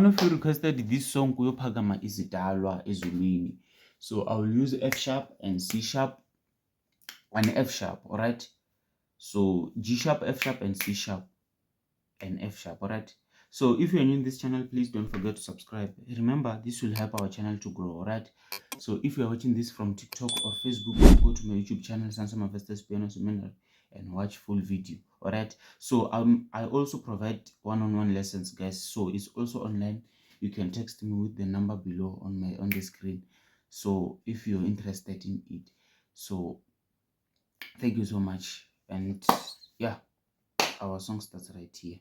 of you requested this song Kuyophakama izidalwa ezulwini. So I will use F sharp and C sharp and F sharp, alright? So G sharp, F sharp, and C sharp and F sharp, alright? So if you're new in this channel, please don't forget to subscribe. Remember, this will help our channel to grow, alright? So if you're watching this from TikTok or Facebook, go to my YouTube channel, Sansama Vestas Piano Seminar, and watch full video, alright? So I also provide one-on-one lessons, guys. So it's also online. You can text me with the number below on the screen. So if you're interested in it, so thank you so much. And yeah, our song starts right here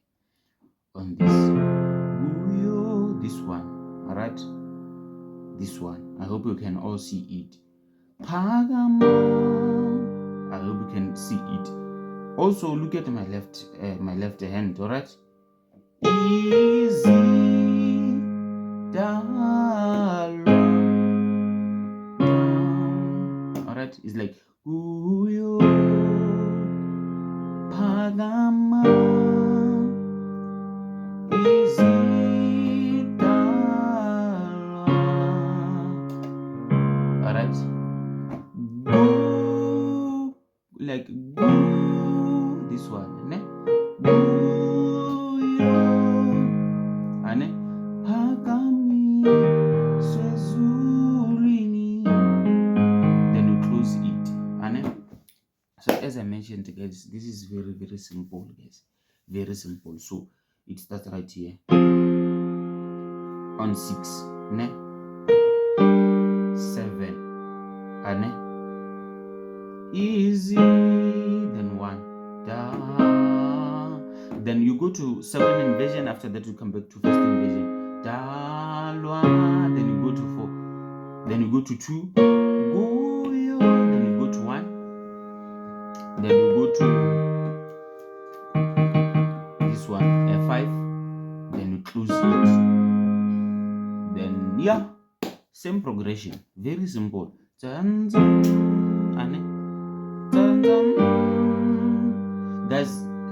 on this one, all right? This one, I hope you can all see it. Phakama, I hope you can see it. Also look at my left hand, all right? Izidalwa, all right? It's like Kuyophakama izidalwa, all right? Like this one, ne? Ane? Phakami sezulwini. Then you close it, ane? So as I mentioned, guys, this is very, very simple, guys. Very simple. So it starts right here on 6, ne? 7, ane? Easy, then 1, da. Then you go to 7 inversion. After that, you come back to first inversion, dalwa. Then you go to 4. Then you go to 2, goyo. Then you go to 1. Then you go to this one, F5. Then you close it. Then yeah, same progression, very simple. Guys,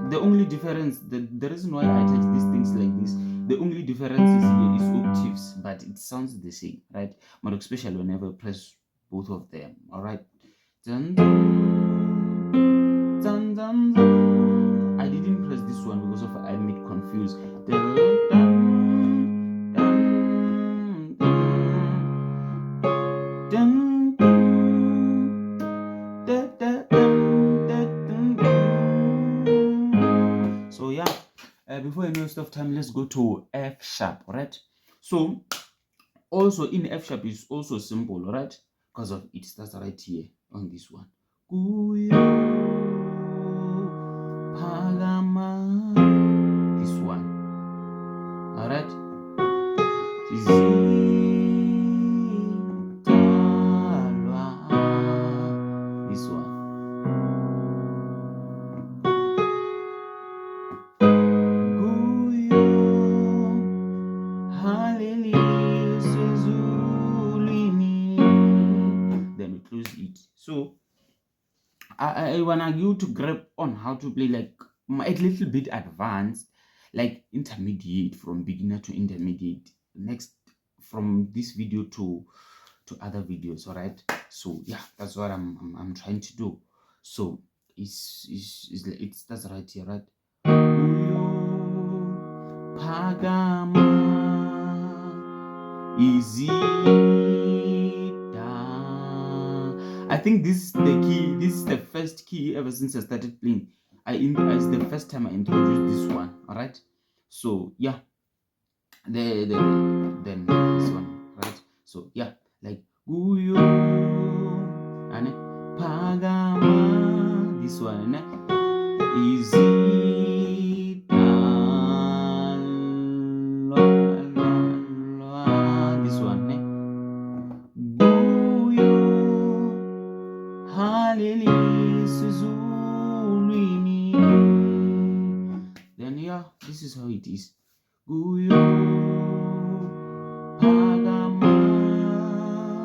the only difference, the reason why I teach these things like this, the only difference is here is octaves, but it sounds the same, right? But especially whenever I press both of them, all right? I didn't press this one because of I made confused. So yeah, before I waste of time, let's go to F sharp, right? So also in F sharp is also simple, right? Because of it starts right here on this one. Kuyophakama, this one, all right? Izidalwa, this one. Then we close it. So I want you to grab on how to play like a little bit advanced, like intermediate, from beginner to intermediate. Next, from this video to other videos, all right? So yeah, that's what I'm trying to do. So it starts right here, right? Kuyophakama izidalwa. I think this is the key. This is the first key ever since I started playing. It's the first time I introduced this one. All right. So yeah, then this one, right? So yeah, like Kuyophakama, this one, izidalwa, this one, then yeah, this is how it is. Kuyophakama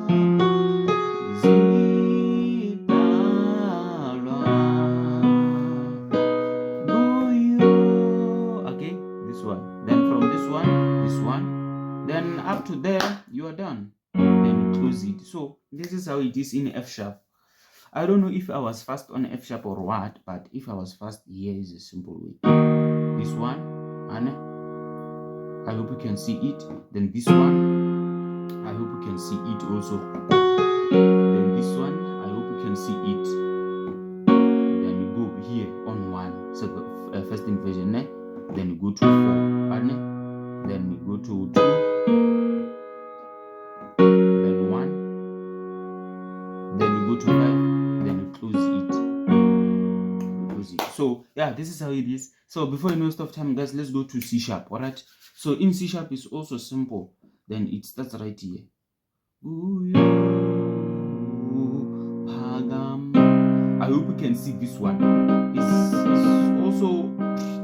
izidalwa, okay, this one. Then from this one, are done. Then close it. So this is how it is in F sharp. I don't know if I was fast on F sharp or what, but if I was fast, here is a simple way. This one, and I hope you can see it. Then this one, I hope you can see it also. Then this one, I hope you can see it. Then you go here on one, so first inversion, then you go to 4, and then you go to 2, then 1, then you go to 5, then you close it. So yeah, this is how it is. So before you waste of time, guys, let's go to C sharp. All right, so in C sharp is also simple. Then it starts right here. Kuyophakama. I hope you can see this one. It's also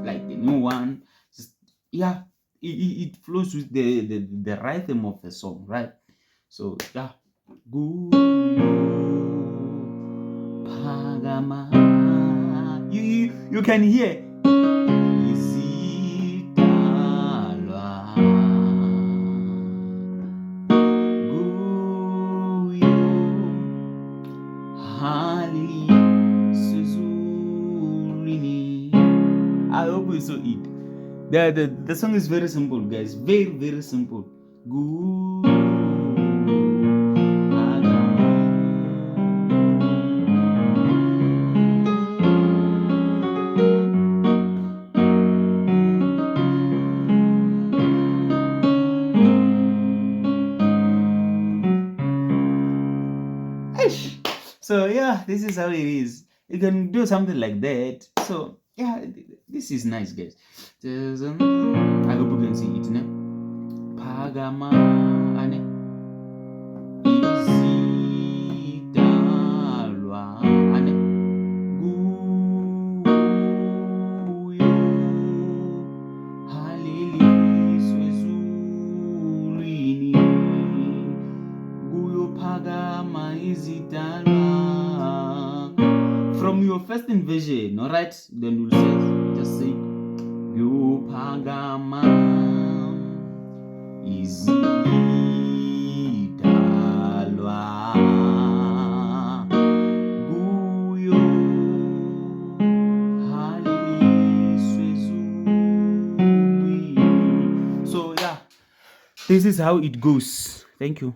like the new one. Just, yeah, it flows with the rhythm of the song, right? So yeah, Kuyophakama. You can hear izidalwa Kuyophakama. I hope you saw it. The song is very simple, guys. Very, very simple. So yeah, this is how it is. You can do something like that. So yeah, this is nice, guys. I hope you can see it now. Phakama ane izidalwa ane Kuyophakama ezulwini. Kuyophakama izidalwa. From your first inversion, all right, then you'll say, just say Kuyophakama izidalwa kuyophakaliswa ezulwini. So yeah, this is how it goes. Thank you.